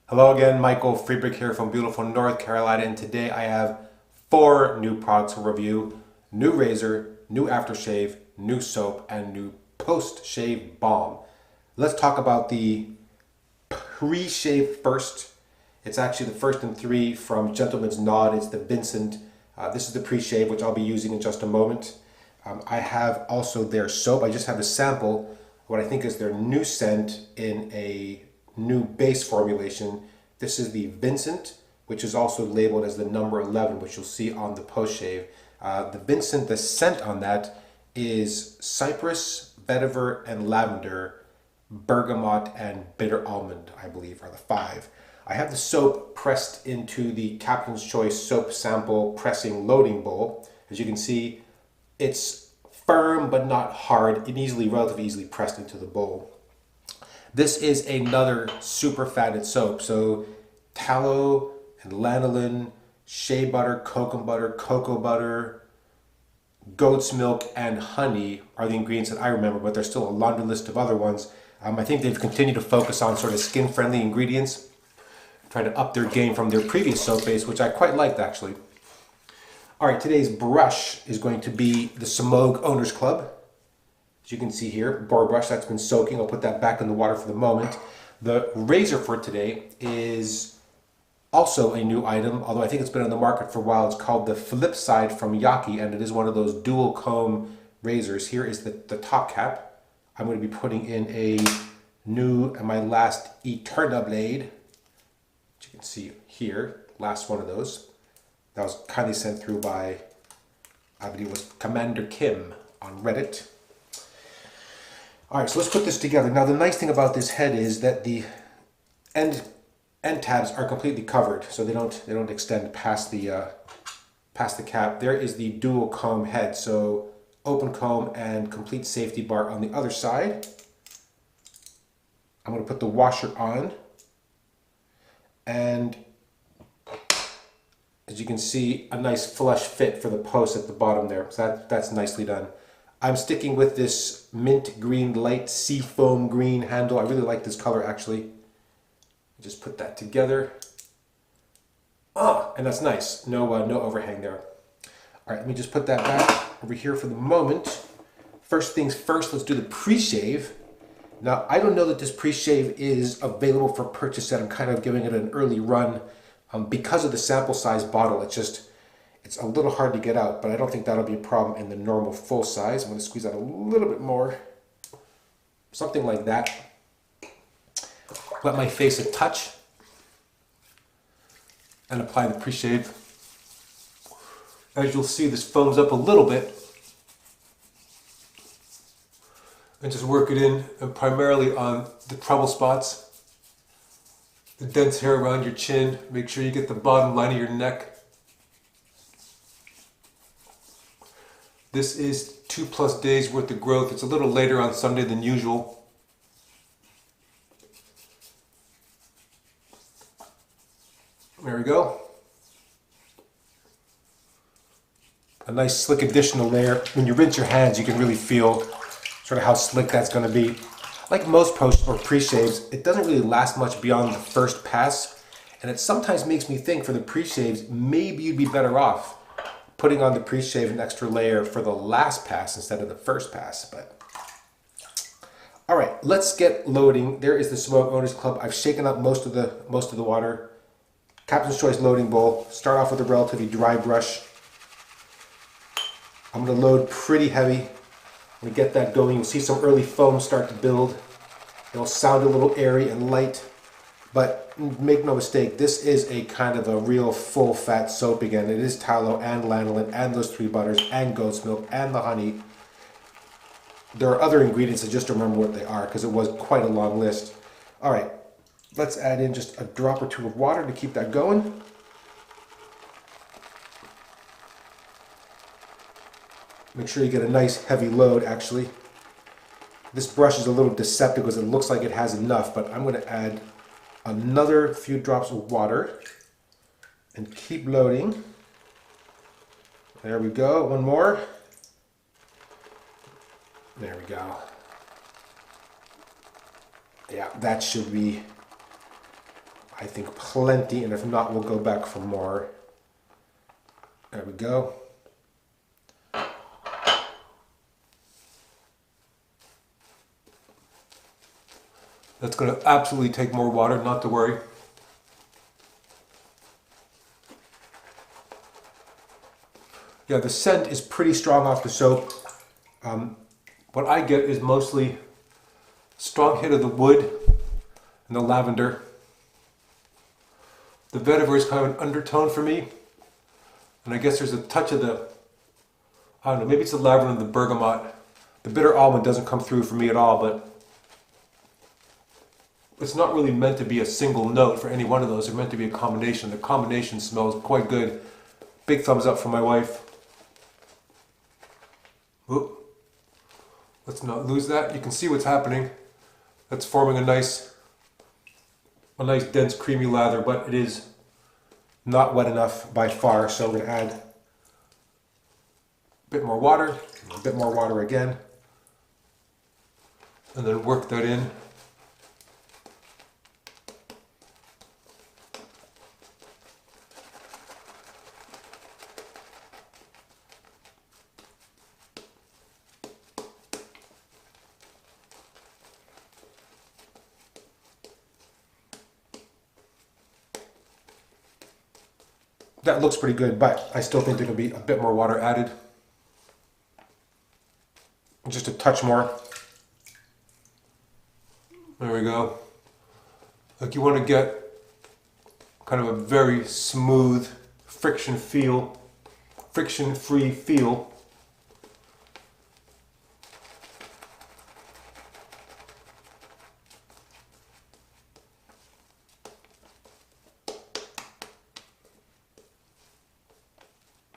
Hello again, Michael Friedrich here from beautiful North Carolina, and today I have 4 new products to review. New razor, new aftershave, new soap, and new post-shave balm. Let's talk about the pre-shave first. It's actually the first in 3 from Gentleman's Nod. It's the Vincent. This is the pre-shave, which I'll be using in just a moment. I have also their soap. I just have a sample, what I think is their new scent in a new base formulation. This is the Vincent, which is also labeled as the number 11, which you'll see on the post-shave. The Vincent, the scent on that is cypress, vetiver, and lavender, bergamot, and bitter almond, I believe, are the 5. I have the soap pressed into the Captain's Choice soap sample pressing loading bowl. As you can see, it's firm but not hard, and relatively easily pressed into the bowl. This is another super fatted soap. So tallow and lanolin, shea butter, cocoa butter, goat's milk, and honey are the ingredients that I remember, but there's still a laundry list of other ones. I think they've continued to focus on sort of skin-friendly ingredients, trying to up their game from their previous soap base, which I quite liked actually. All right, today's brush is going to be the Semogue Owners Club. As you can see here, boar brush that's been soaking. I'll put that back in the water for the moment. The razor for today is also a new item, although I think it's been on the market for a while. It's called the Flipside from Yaqi, and it is one of those dual comb razors. Here is the top cap. I'm going to be putting in a new and my last Aeterna blade, which you can see here, last one of those. That was kindly sent through by, I believe it was Commander Kim on Reddit. All right, so let's put this together. Now, the nice thing about this head is that the end tabs are completely covered, so they don't extend past the cap. There is the dual comb head, so open comb and complete safety bar on the other side. I'm going to put the washer on, and as you can see, a nice flush fit for the post at the bottom there. So that's nicely done. I'm sticking with this mint green, light sea foam green handle. I really like this color actually. Just put that together. And that's nice. No overhang there. All right, let me just put that back over here for the moment. First things first, let's do the pre-shave. Now, I don't know that this pre-shave is available for purchase yet. I'm kind of giving it an early run because of the sample size bottle. It's a little hard to get out, but I don't think that'll be a problem in the normal full size. I'm going to squeeze out a little bit more. Something like that. Let my face a touch and apply the pre-shave. As you'll see, this foams up a little bit. And just work it in, and primarily on the trouble spots. The dense hair around your chin. Make sure you get the bottom line of your neck. This is 2+ days worth of growth. It's a little later on Sunday than usual. There we go. A nice slick additional layer. When you rinse your hands, you can really feel sort of how slick that's going to be. Like most post or pre-shaves, it doesn't really last much beyond the first pass. And it sometimes makes me think for the pre-shaves, maybe you'd be better off putting on the pre-shave an extra layer for the last pass instead of the first pass. But all right, let's get loading. There is the Semogue Owners Club. I've shaken up most of the water. Captain's Choice loading bowl. Start off with a relatively dry brush. I'm going to load pretty heavy. I'm going to get that going. You'll see some early foam start to build. It'll sound a little airy and light, but make no mistake, this is a kind of a real full fat soap again. It is tallow and lanolin and those 3 butters and goat's milk and the honey. There are other ingredients, I just don't remember what they are because it was quite a long list. All right, let's add in just a drop or 2 of water to keep that going. Make sure you get a nice heavy load actually. This brush is a little deceptive because it looks like it has enough, but I'm going to add another few drops of water and keep loading. There we go, one more. There we go. Yeah, that should be, I think plenty, and if not, we'll go back for more. There we go. That's going to absolutely take more water, not to worry. Yeah, the scent is pretty strong off the soap. What I get is mostly strong hit of the wood and the lavender. The vetiver is kind of an undertone for me. And I guess there's a touch of the, I don't know, maybe it's the lavender and the bergamot. The bitter almond doesn't come through for me at all, but it's not really meant to be a single note for any one of those. They're meant to be a combination. The combination smells quite good. Big thumbs up for my wife. Oop. Let's not lose that. You can see what's happening. That's forming a nice dense creamy lather, but it is not wet enough by far. So we're going to add a bit more water again, and then work that in. That looks pretty good, but I still think there could be a bit more water added. Just a touch more. There we go. Like, you want to get kind of a very smooth, friction-free feel.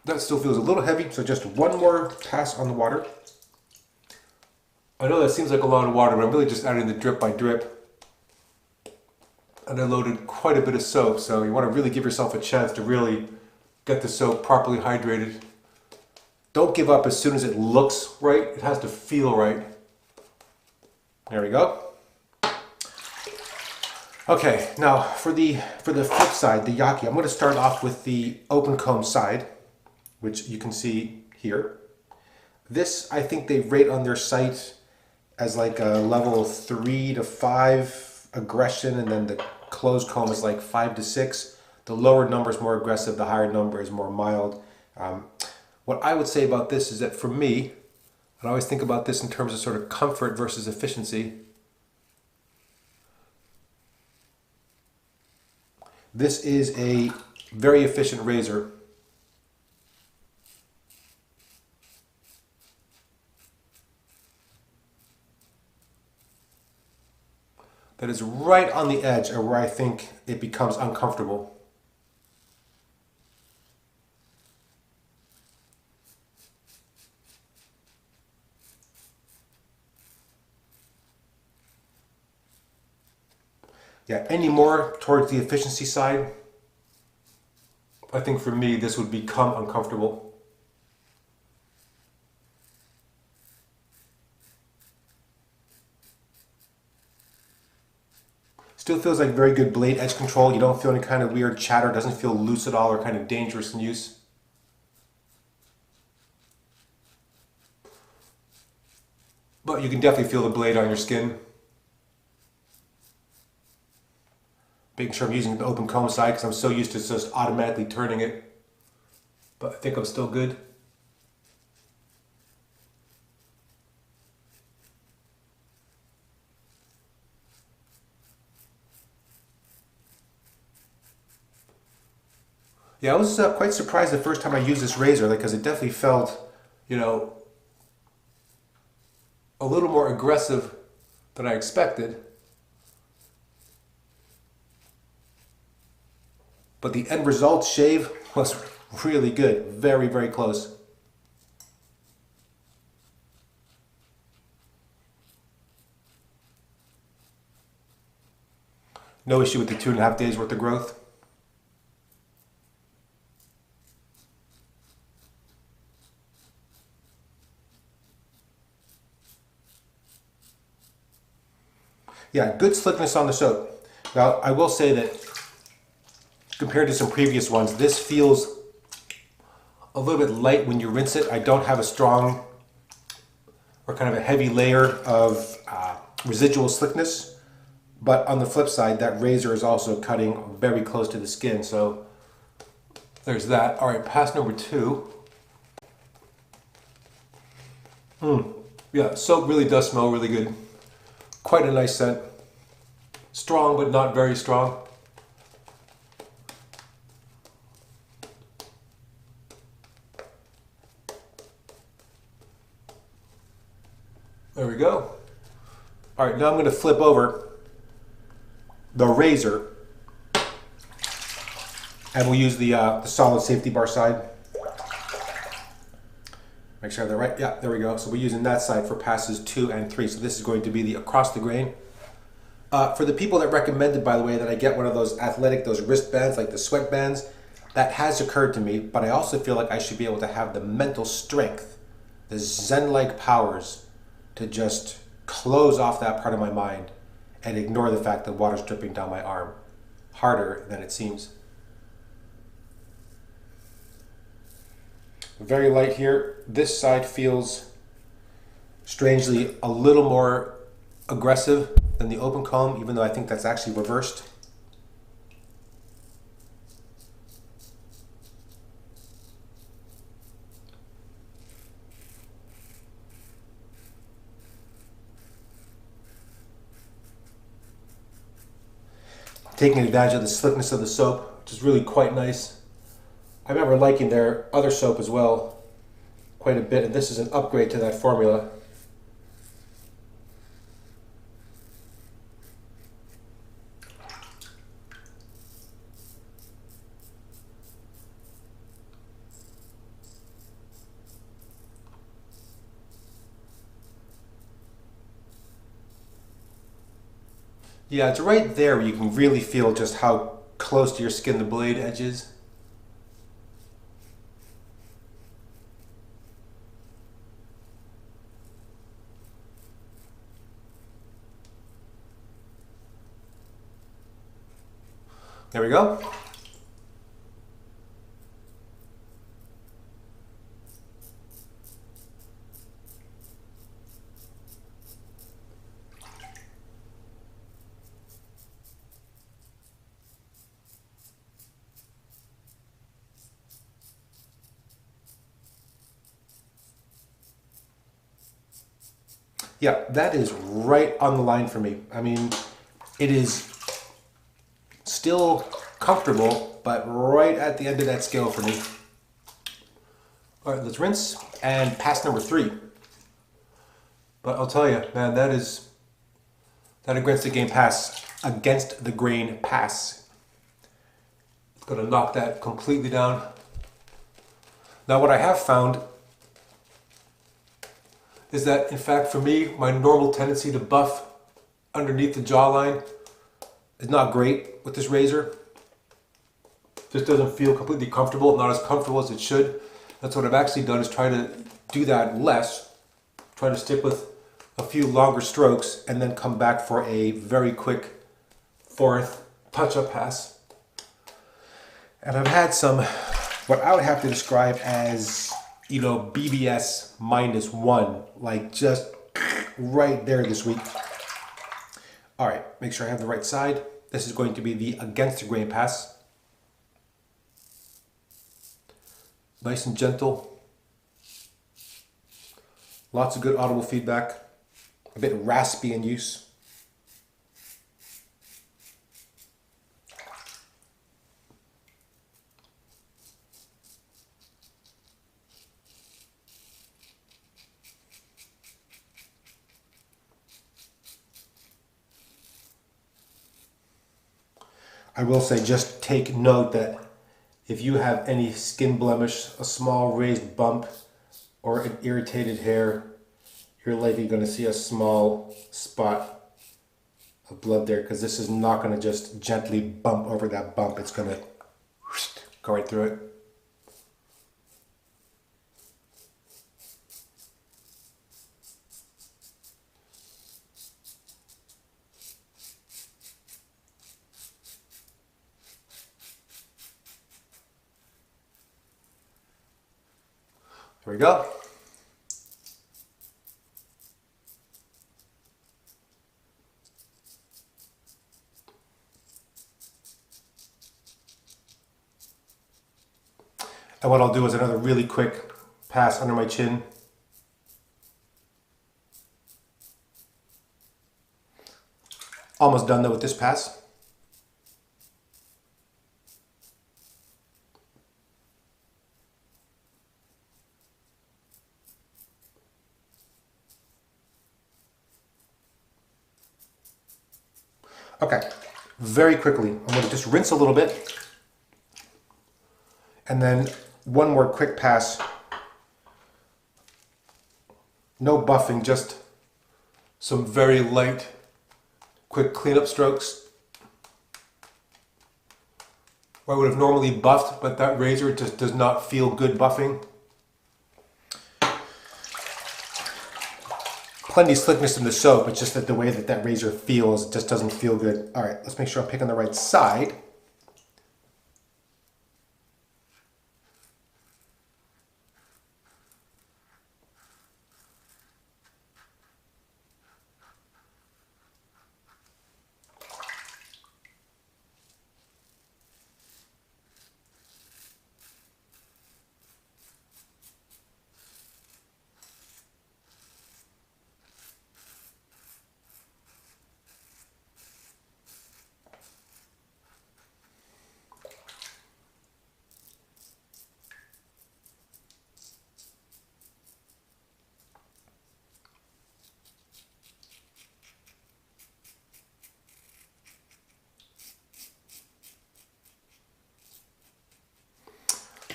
That still feels a little heavy, so just one more pass on the water. I know that seems like a lot of water, but I'm really just adding the drip by drip. And I loaded quite a bit of soap, so you want to really give yourself a chance to really get the soap properly hydrated. Don't give up as soon as it looks right. It has to feel right. There we go. Okay, now for the flip side, the Yaqi, I'm going to start off with the open comb side, which you can see here. This, I think they rate on their site as like a level 3 to 5 aggression, and then the closed comb is like 5 to 6. The lower number is more aggressive, the higher number is more mild. What I would say about this is that for me, I always think about this in terms of sort of comfort versus efficiency. This is a very efficient razor. That is right on the edge of where I think it becomes uncomfortable. Yeah, any more towards the efficiency side, I think for me this would become uncomfortable. Still feels like very good blade edge control. You don't feel any kind of weird chatter. Doesn't feel loose at all or kind of dangerous in use. But you can definitely feel the blade on your skin. Making sure I'm using the open comb side because I'm so used to just automatically turning it. But I think I'm still good. Yeah, I was quite surprised the first time I used this razor, because it definitely felt, you know, a little more aggressive than I expected. But the end result shave was really good. Very, very close. No issue with the 2.5 days worth of growth. Yeah, good slickness on the soap. Now, I will say that compared to some previous ones, this feels a little bit light when you rinse it. I don't have a strong or kind of a heavy layer of residual slickness, but on the flip side, that razor is also cutting very close to the skin, so there's that. All right, pass number 2. Yeah, soap really does smell really good. Quite a nice scent. Strong, but not very strong. There we go. All right, now I'm going to flip over the razor, and we'll use the solid safety bar side. Make sure I have that right. Yeah, there we go. So we're using that side for passes 2 and 3. So this is going to be the across the grain. For the people that recommended, by the way, that I get one of those those wristbands, like the sweatbands, that has occurred to me, but I also feel like I should be able to have the mental strength, the Zen-like powers to just close off that part of my mind and ignore the fact that water's dripping down my arm. Harder than it seems. Very light here. This side feels strangely a little more aggressive than the open comb, even though I think that's actually reversed. Taking advantage of the slickness of the soap, which is really quite nice. I remember liking their other soap as well quite a bit, and this is an upgrade to that formula. Yeah, it's right there where you can really feel just how close to your skin the blade edge is. There we go. Yeah, that is right on the line for me. I mean, it is still comfortable, but right at the end of that scale for me. All right, let's rinse and pass number 3. But I'll tell you, man, that against the grain pass. It's gonna knock that completely down. Now, what I have found is that, in fact, for me, my normal tendency to buff underneath the jawline is not great with this razor. Just doesn't feel completely comfortable, not as comfortable as it should. That's what I've actually done, is try to do that less, try to stick with a few longer strokes, and then come back for a very quick 4th touch-up pass. And I've had some, what I would have to describe as, you know, BBS -1, like just right there this week. All right, make sure I have the right side. This is going to be the against the grain pass. Nice and gentle. Lots of good audible feedback. A bit raspy in use. I will say, just take note that if you have any skin blemish, a small raised bump, or an irritated hair, you're likely going to see a small spot of blood there, because this is not going to just gently bump over that bump. It's going to go right through it. Here we go. And what I'll do is another really quick pass under my chin. Almost done though with this pass. Okay, very quickly, I'm going to just rinse a little bit. And then one more quick pass. No buffing, just some very light, quick cleanup strokes. I would have normally buffed, but that razor just does not feel good buffing. Plenty of slickness in the soap, it's just that the way that that razor feels just doesn't feel good. All right, let's make sure I'm picking the right side.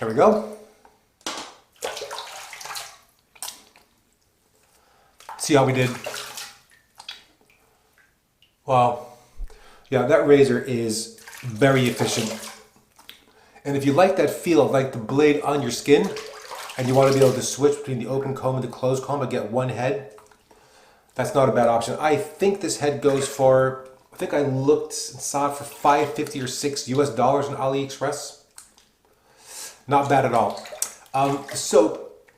There we go. See how we did? Wow. Yeah, that razor is very efficient. And if you like that feel of like the blade on your skin, and you want to be able to switch between the open comb and the closed comb and get one head, that's not a bad option. I think this head goes for, I think I looked and saw it for $5.50 or $6 US on AliExpress. Not bad at all. The soap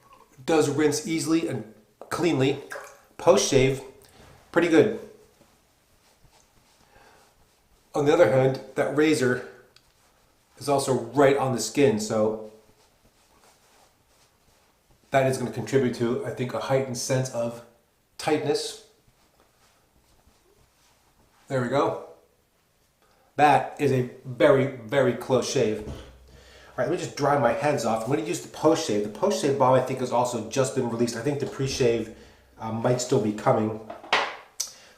does rinse easily and cleanly. Post-shave, pretty good. On the other hand, that razor is also right on the skin, so that is going to contribute to, I think, a heightened sense of tightness. There we go. That is a very, very close shave. All right, let me just dry my hands off. I'm going to use the post-shave. The post-shave balm, I think, has also just been released. I think the pre-shave might still be coming.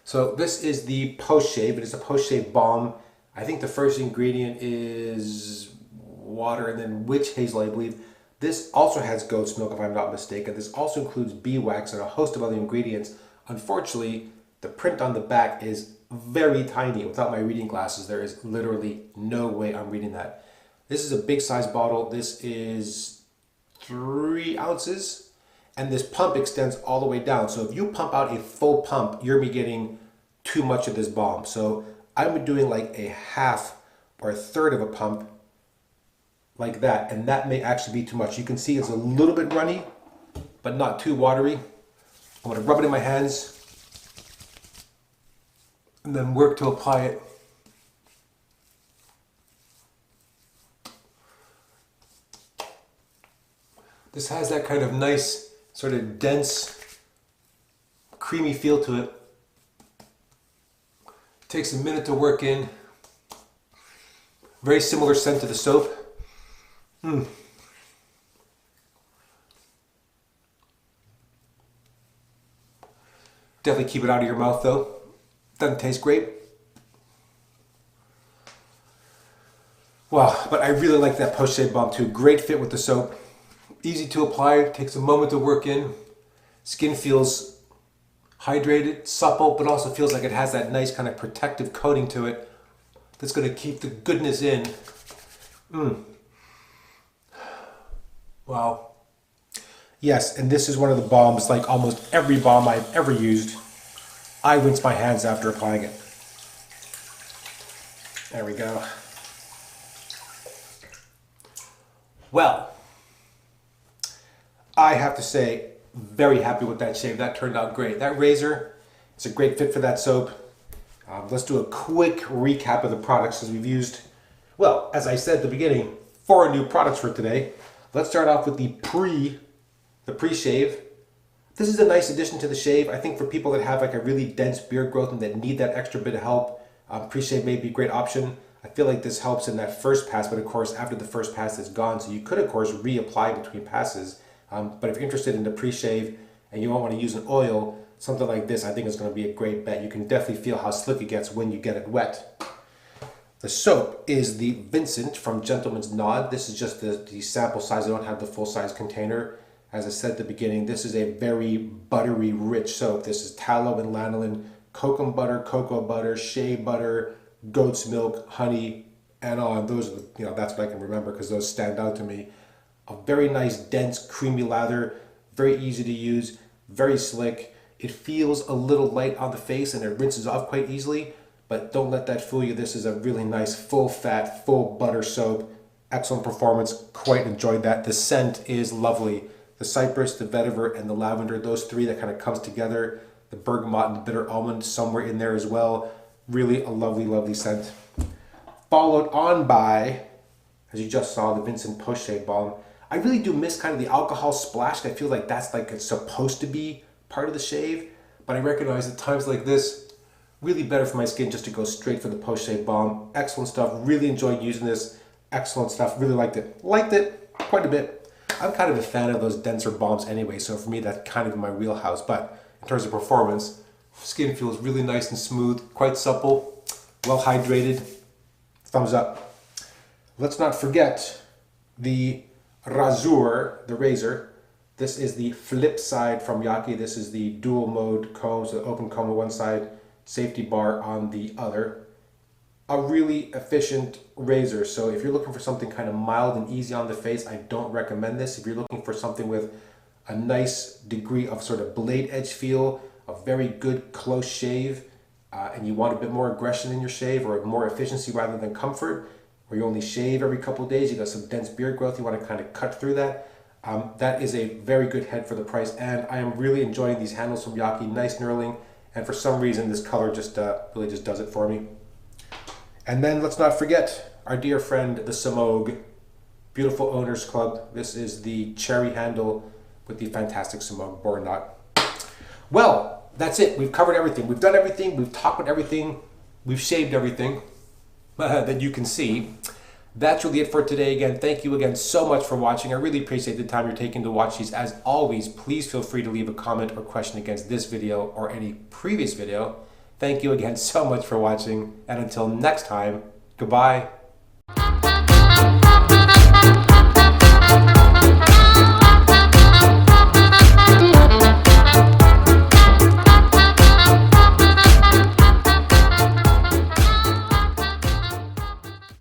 So this is the post-shave. It is a post-shave balm. I think the first ingredient is water and then witch hazel, I believe. This also has goat's milk, if I'm not mistaken. This also includes beeswax and a host of other ingredients. Unfortunately, the print on the back is very tiny. Without my reading glasses, there is literally no way I'm reading that. This is a big size bottle. This is 3 ounces, and this pump extends all the way down. So if you pump out a full pump, you're getting too much of this balm. So I'm doing like a half or a third of a pump like that, and that may actually be too much. You can see it's a little bit runny, but not too watery. I'm gonna rub it in my hands and then work to apply it. This has that kind of nice, sort of dense, creamy feel to it. Takes a minute to work in. Very similar scent to the soap. Definitely keep it out of your mouth though. Doesn't taste great. Wow, but I really like that post-shave balm too. Great fit with the soap. Easy to apply, takes a moment to work in. Skin feels hydrated, supple, but also feels like it has that nice kind of protective coating to it that's going to keep the goodness in. Wow. Yes, and this is one of the balms, like almost every balm I've ever used, I rinse my hands after applying it. There we go. Well, I have to say, very happy with that shave. That turned out great. That razor is a great fit for that soap. Let's do a quick recap of the products as we've used, well, as I said at the beginning, 4 new products for today. Let's start off with the pre-shave. This is a nice addition to the shave. I think for people that have like a really dense beard growth and that need that extra bit of help, pre-shave may be a great option. I feel like this helps in that first pass, but of course after the first pass it's gone, so you could of course reapply between passes. But if you're interested in the pre-shave and you don't want to use an oil, something like this I think is going to be a great bet. You can definitely feel how slick it gets when you get it wet. The soap is the Vincent from Gentleman's Nod. This is just the sample size. I don't have the full-size container. As I said at the beginning, this is a very buttery, rich soap. This is tallow and lanolin, cocoa butter, shea butter, goat's milk, honey, and on. Those are the, that's what I can remember because those stand out to me. A very nice, dense, creamy lather, very easy to use, very slick. It feels a little light on the face and it rinses off quite easily, but don't let that fool you. This is a really nice, full fat, full butter soap. Excellent performance, quite enjoyed that. The scent is lovely. The cypress, the vetiver, and the lavender, those 3 that kind of comes together. The bergamot and the bitter almond somewhere in there as well. Really a lovely, lovely scent. Followed on by, as you just saw, the Vincent Post-Shave Balm. I really do miss kind of the alcohol splash. I feel like that's like it's supposed to be part of the shave, but I recognize at times like this, really better for my skin just to go straight for the Post-Shave Balm. Excellent stuff. Really enjoyed using this. Excellent stuff. Really liked it. Liked it quite a bit. I'm kind of a fan of those denser balms anyway, so for me that's kind of in my wheelhouse. But in terms of performance, skin feels really nice and smooth, quite supple, well hydrated. Thumbs up. Let's not forget the Razor, the razor. This is the Flipside from Yaqi. This is the dual mode comb, so open comb on one side, safety bar on the other. A really efficient razor. So if you're looking for something kind of mild and easy on the face, I don't recommend this. If you're looking for something with a nice degree of sort of blade edge feel, a very good close shave, and you want a bit more aggression in your shave or more efficiency rather than comfort, or you only shave every couple of days, you got some dense beard growth, you want to kind of cut through that, that is a very good head for the price. And I am really enjoying these handles from Yaqi, nice knurling, and for some reason this color just really just does it for me. And then let's not forget our dear friend the Samog, beautiful owners club. This is the cherry handle with the fantastic Samog bore knot. Well, that's it. We've covered everything. We've done everything. We've talked about everything. We've shaved everything that you can see. That's really it for today. Again, thank you again so much for watching. I really appreciate the time you're taking to watch these. As always, please feel free to leave a comment or question against this video or any previous video. Thank you again so much for watching, and until next time, goodbye.